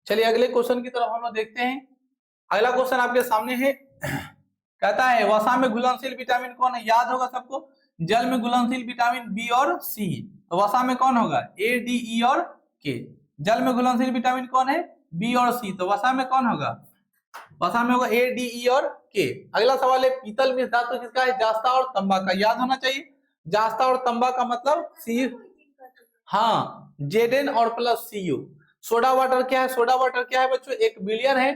चलिए अगले क्वेश्चन की तरफ हम लोग देखते हैं। अगला क्वेश्चन आपके सामने है, कहता है वसा में घुलनशील विटामिन कौन है? याद होगा सबको, जल में घुलनशील विटामिन बी और सी। तो वसा में कौन होगा? ए, डी, ई और के। जल में घुलनशील विटामिन कौन है? बी और सी। तो वसा में कौन होगा? वसा में होगा ए, डी, ई और के। अगला सवाल है, पीतल में धातु किसका है? जास्ता और तंबा का। याद होना चाहिए, जास्ता और तंबा का मतलब सी, हाँ, जेडेन और plus C U. Soda water क्या है? सोडा वाटर क्या है बच्चों? एक बिलियन है।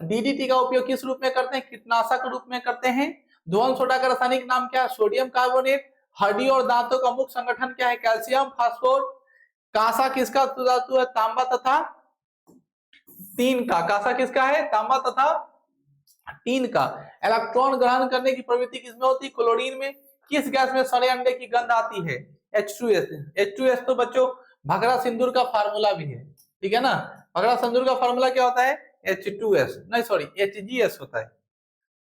डीडीटी का उपयोग किस रूप में करते हैं? कीटनाशक रूप में करते हैं। धोवन सोडा का रासायनिक नाम क्या है? Sodium carbonate. हड्डी और दांतों का मुख्य संगठन क्या है? Calcium phosphor. कांसा किसका धातु है? तांबा तथा तीन का। कांसा किसका है? तांबा तथा तीन का। इलेक्ट्रॉन ग्रहण करने की प्रवृत्ति किसमें होती है? क्लोरीन में। किस गैस में सड़े अंडे की गंध आती है? H2S। H2S तो बच्चों भगरा सिंदूर का फार्मूला भी है, ठीक है ना। भगरा सिंदूर का फार्मूला क्या होता है? H2S, नहीं सॉरी HGS होता है,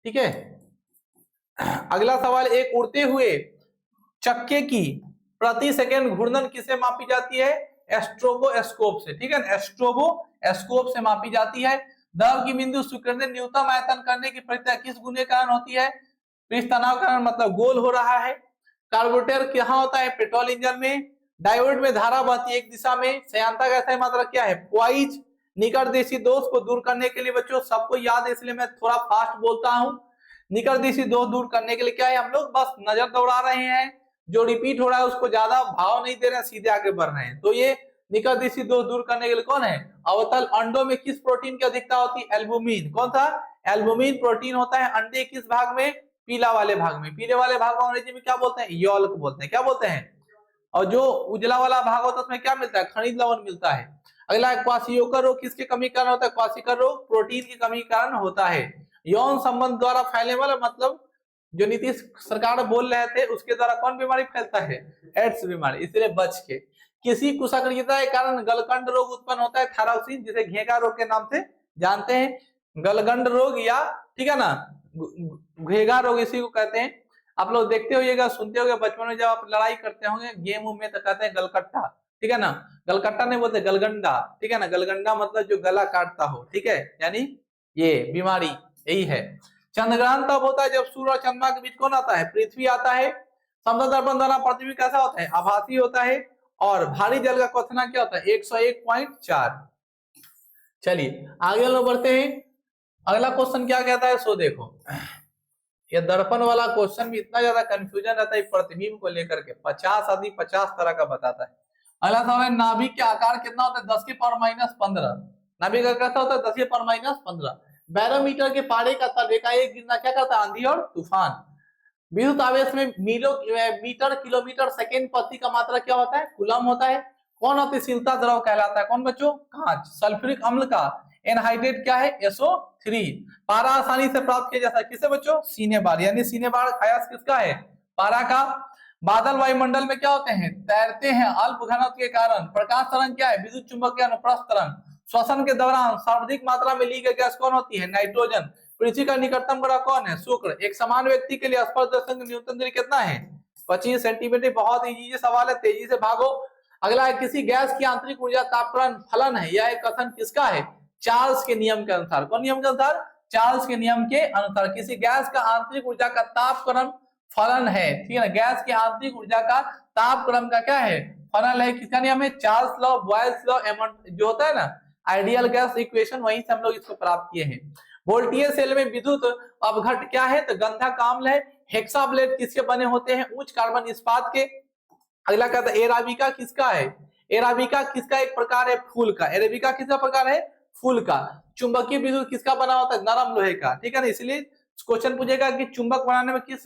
ठीक है। अगला सवाल, एक उड़ते हुए चक्के की प्रति सेकंड घूर्णन किसे मापी जाती है? एस्ट्रोबोस्कोप से, ठीक है ना। एस्ट्रोबोस्कोप से मापी जाती है। द्रव की बिंदु सुकेंद्र न्यूनतम आयतन करने की प्रक्रिया किस गुण के कारण होती है? पृष्ठ तनाव कारण, मतलब गोल हो रहा है। कार्बोरेटर कहाँ होता है? पेट्रोल इंजन में। डायोड में धारा बहती है एक दिशा में। श्यानता का सही मात्रा क्या है? पॉइज। निकटदेशी दोष को दूर करने के लिए बच्चों सबको याद है, इसलिए मैं थोड़ा फास्ट बोलता हूं। निकटदेशी दोष दूर करने के लिए क्या है? हम लोग बस नजर दौड़ा रहे हैं, जो रिपीट हो रहा है उसको ज्यादा भाव नहीं दे रहे हैं, सीधे आगे बढ़ रहे हैं। तो ये निकटदेशी दोष दूर करने के लिए कौन है? अवतल अंडों में किस प्रोटीन की अधिकता होती है? एल्बुमिन। कौन सा? एल्बुमिन प्रोटीन होता है अंडे किस भाग में? पीला वाले भाग में। पीले वाले भाग को अंग्रेजी में क्या बोलते हैं? यॉल्क बोलते हैं। क्या बोलते हैं? और जो उजला वाला भाग होता है उसमें क्या मिलता है? खनिज लवण मिलता है। अगला, क्वाशियोकर रोग किसके कमी कारण होता है? क्वाशियोकर रोग प्रोटीन की कमी कारण होता है। यौन संबंध द्वारा फैलने वाला, मतलब जो नीतीश सरकार बोल रहे थे उसके द्वारा कौन बीमारी फैलता है? एड्स बीमारी। इसलिए बच के। किसी कुसंक्रियता के कारण गलकंड रोग उत्पन्न होता है? थायरॉक्सिन, जिसे घेगा रोग के नाम से जानते हैं। गलगंड रोग या, ठीक है ना, घेगा रोग इसी को कहते हैं। आप लोग देखते होइएगा, सुनते होंगे बचपन में जब आप लड़ाई करते होंगे गेम में, तो कहते हैं गलकट्टा, ठीक है ना। गलकट्टा नहीं बोलते, गलगंडा, ठीक है ना। गलगंडा मतलब जो गला काटता हो, ठीक है, यानी ये बीमारी यही है। चंद्रग्रहण तब होता है जब सूर्य और चंद्रमा के बीच कौन आता है? पृथ्वी आता है। समतल दर्पण द्वारा पृथ्वी कैसा होता है? आभासी होता है। और भारी जल का क्वथनांक क्या होता है? 101.4। चलिए आगे लोग बढ़ते हैं। अगला क्वेश्चन क्या कहता है, सो देखो। ये दर्पण वाला क्वेश्चन भी इतना ज्यादा कंफ्यूजन रहता है प्रतिबिंब को लेकर के, 50 आदमी 50 तरह का बताता है। अगला सवाल है, नाभिक के आकार कितना होता है? 10 की पावर -15। नाभिक का कैसा होता है? 10 की पावर -15। बैरोमीटर के पारे का तल एकाएक गिरना क्या करता है? आंधी और तूफान। विद्युत आवेश में मीटर किलोमीटर सेकेंड प्रति का मात्रा क्या होता है? कूलम होता है। कौन अतिशीलता द्रव कहलाता है? कौन बच्चों? कांच। सल्फ्यूरिक अम्ल का एनहाइड्रेट क्या है? SO3। पारा आसानी से प्राप्त किया जाता है किसे बच्चों? सीने बार, यानी सीने बार अयास किसका है? पारा का। बादल वायुमंडल में क्या होते हैं? तैरते हैं अल्प घनत्व के कारण। प्रकाश तरंग क्या है? विद्युत चुंबकीय अनुप्रस्थ तरंग। श्वसन के दौरान सर्वाधिक मात्रा में ली गई गैस कौन होती है? नाइट्रोजन। पृथ्वी का निकटतम ग्रह कौन है? शुक्र। एक समान व्यक्ति के लिए स्पर्श दर्शक न्यूटन दूरी कितना है? 25 सेंटीमीटर। बहुत इजी सवाल है, तेजी से भागो। अगला है, किसी गैस की आंतरिक ऊर्जा तापक्रम फलन है, यह एक कथन किसका है? चार्ल्स के नियम के अनुसार। कौन नियम के अनुसार? चार्ल्स के नियम के अनुसार किसी गैस का आंतरिक ऊर्जा का तापक्रम फलन है, ठीक है ना। गैस की आंतरिक ऊर्जा का तापक्रम का क्या है? फलन है। किसका नियम है? चार्ल्स लॉ, बॉयल्स लॉ, जो होता है ना आइडियल गैस इक्वेशन, वहीं से हम लोग इसको प्राप्त किए हैं। वोल्टीय सेल में विद्युत अपघट क्या है? तो गंधक अम्ल है। हेक्साब्लेट किसके बने होते हैं? उच्च कार्बन इस्पात के। अगला कहता है, एराबिका किसका है? एराबिका किसका एक प्रकार है? फूल का। एराबिका किसका प्रकार है? फूल का। चुंबकीय विद्युत किसका बना होता है? नरम लोहे का, ठीक है ना। इसलिए क्वेश्चन पूछेगा कि चुंबक बनाने में किस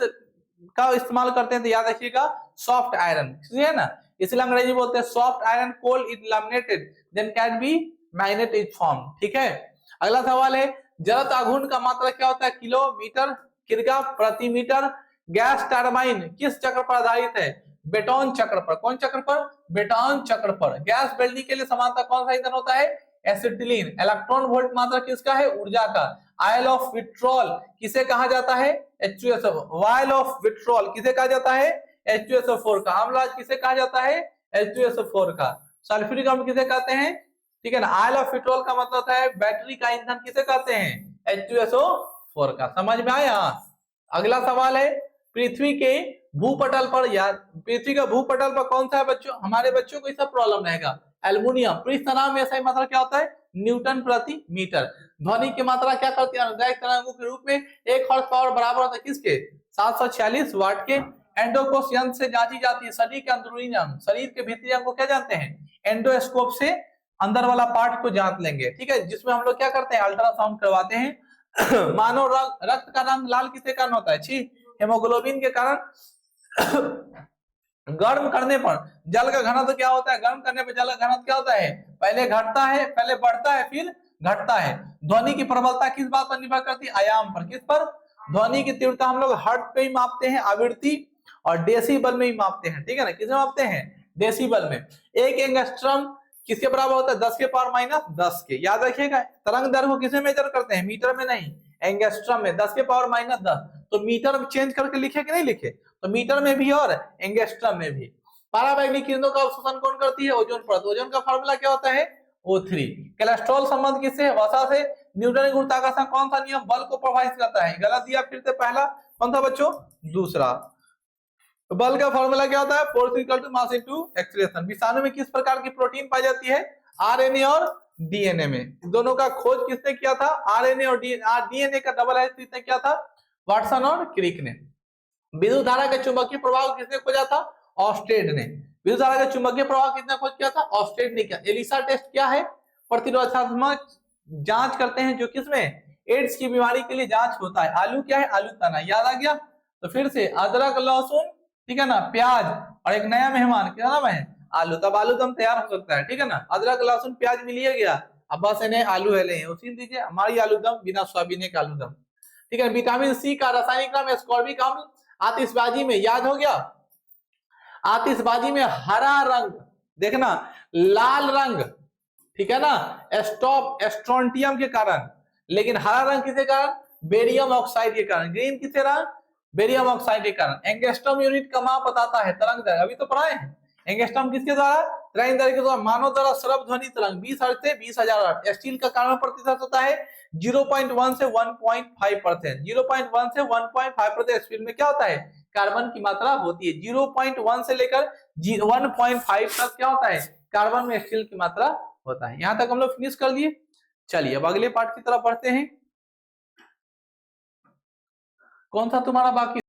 का इस्तेमाल करते हैं, तो याद रखिएगा सॉफ्ट आयरन, है ना। इसलिए अंग्रेजी बोलते हैं soft iron core it laminated then can be magnet is form, ठीक है। अगला सवाल है, जलत आघूर्ण का मात्रा क्या होता है? किलोमीटर किग्रा प्रति मीटर। गैस टरबाइन किस चक्र पर आधारित है? बेटोन चक्र पर। कौन चक्र पर? बेटोन चक्र पर। गैस बैल्डी के लिए समानता कौन सा ईंधन होता है? एसिटिलीन। इलेक्ट्रॉन वोल्ट मात्रा किसका है? ऊर्जा का। आयल ऑफ विट्रोल किसे कहा जाता है? H2SO। वायल ऑफ विट्रोल किसे कहा जाता है? H2SO4 का। अम्लज किसे कहा जाता है? H2SO4 का। सल्फ्यूरिक अम्ल किसे कहते हैं? ठीक है ना। आयल ऑफ पेट्रोल का मतलब है बैटरी का ईंधन किसे कहते हैं, H2SO4 का। समझ में आया। अगला सवाल है पृथ्वी के भूपटल पर, या पृथ्वी का भूपटल पर कौन सा है बच्चों, हमारे बच्चों को इसका प्रॉब्लम रहेगा, एल्युमिनियम। पृष्ठ तनाव में ऐसा मात्रा क्या होता है, न्यूटन प्रति मीटर। ध्वनि की मात्रा क्या करती है, अनुदैर्ध्य तरंगों के रूप में 1 हॉर्स पावर बराबर होता है किसके, 746 वाट के। एंडोकोस यंत्र से जांची जाती है शरीर के अंदरूनी अंग, शरीर के भीतरी अंग को क्या जानते हैं, एंडोस्कोप से अंदर वाला पार्ट को जांच लेंगे, ठीक है, जिसमें हम लोग क्या करते हैं, अल्ट्रासाउंड करवाते हैं। मानव रक्त का रंग लाल किसके कारण होता है, छी, हेमोग्लोबिन के कारण। गर्म करने पर जल का घनत्व क्या होता है, गर्म करने पर जल का घनत्व क्या होता है, पहले घटता है, पहले बढ़ता है फिर घटता है। ध्वनि की प्रबलता किस बात पर निर्भर करती है, आयाम पर। किस पर, ध्वनि की तीव्रता हम लोग हर्ट्ज पे ही मापते हैं, आवृत्ति, और डेसिबल में ही मापते हैं, ठीक है ना। किसमें मापते हैं, डेसिबल में। एक एंगस्ट्रम किसके बराबर होता है, 10 के पावर माइनस 10 के। याद रखिएगा, तरंग दैर्घ्य को किसमें मेजर करते हैं, मीटर में नहीं, एंगस्ट्रम में, 10 के पावर माइनस 10। तो मीटर में चेंज करके लिखे कि नहीं लिखे, तो मीटर में भी और एंगस्ट्रम में भी। पराबैंगनी किरणों का अवशोषण कौन करती है, ओजोन परत। ओजोन का फार्मूला क्या होता है, O3। कोलेस्ट्रॉल संबंध किससे है, वसा से। न्यूटन के गुरुत्वाकर्षण कौन सा नियम बल को प्रभावित करता है, गलत दिया फिर से, पहला कौन था बच्चों, दूसरा। तो बल का फॉर्मूला क्या होता है, force equal to mass into acceleration. विषाणु में किस प्रकार की प्रोटीन पाई जाती है, आरएनए और डीएनए में। दोनों का खोज किसने किया था, आरएनए और डीएनए का डबल हेलिक्स किसने किया था, वाटसन और क्रिक ने। विद्युत धारा का चुंबकीय प्रभाव किसने खोजा था, ऑस्टेड ने। विद्युत धारा का चुंबकीय प्रभाव किसने खोज किया था, ऑस्टेड ने किया। एलिसा टेस्ट क्या है, प्रतिरोधात्मक जांच करते हैं जो किसमें, एड्स की बीमारी के लिए जांच होता है। आलू क्या है, आलू तना, याद आ गया। तो फिर से अदरक लहसुन, ठीक है ना, प्याज, और एक नया मेहमान क्या नाम है, आलू। तब आलू दम तैयार हो सकता है, ठीक है ना। अदरक लहसुन प्याज मिल गया, अब बस इन्हें आलू है ले उसी दीजिए, हमारी आलू दम बिना सोयाबीन के आलू दम, ठीक है। विटामिन सी का रासायनिक नाम एस्कॉर्बिक अम्ल। आतिशबाजी में याद हो गया, आतिशबाजी में हरा रंग, देखना लाल रंग, ठीक है ना, स्ट्रोंटियम के कारण, लेकिन हरा रंग किसके कारण, बेरियम ऑक्साइड के कारण। ग्रीन किसके कारण, बेरियम ऑक्साइड के कारण। एंगस्ट्रॉम यूनिट का माप बताता है तरंग दैर्घ्य, अभी तो पढ़ाए हैं। एंगस्ट्रॉम किसके द्वारा, तरंग दैर्घ्य के द्वारा। मानव द्वारा श्रव्य ध्वनि तरंग 20 हर्ट्ज से 20,000 हर्ट्ज। स्टील का कार्बन प्रतिशत होता है 0.1 से 1.5%। 0.1 से 1.5% स्टील में क्या होता है, कार्बन की मात्रा होती है। 0.1 से लेकर 1.5 तक क्या होता है, कार्बन में स्टील की मात्रा होता है। यहां तक हम लोग फिनिश कर दिए। चलिए अब अगले पार्ट की तरफ बढ़ते हैं। कौन सा तुम्हारा बाकी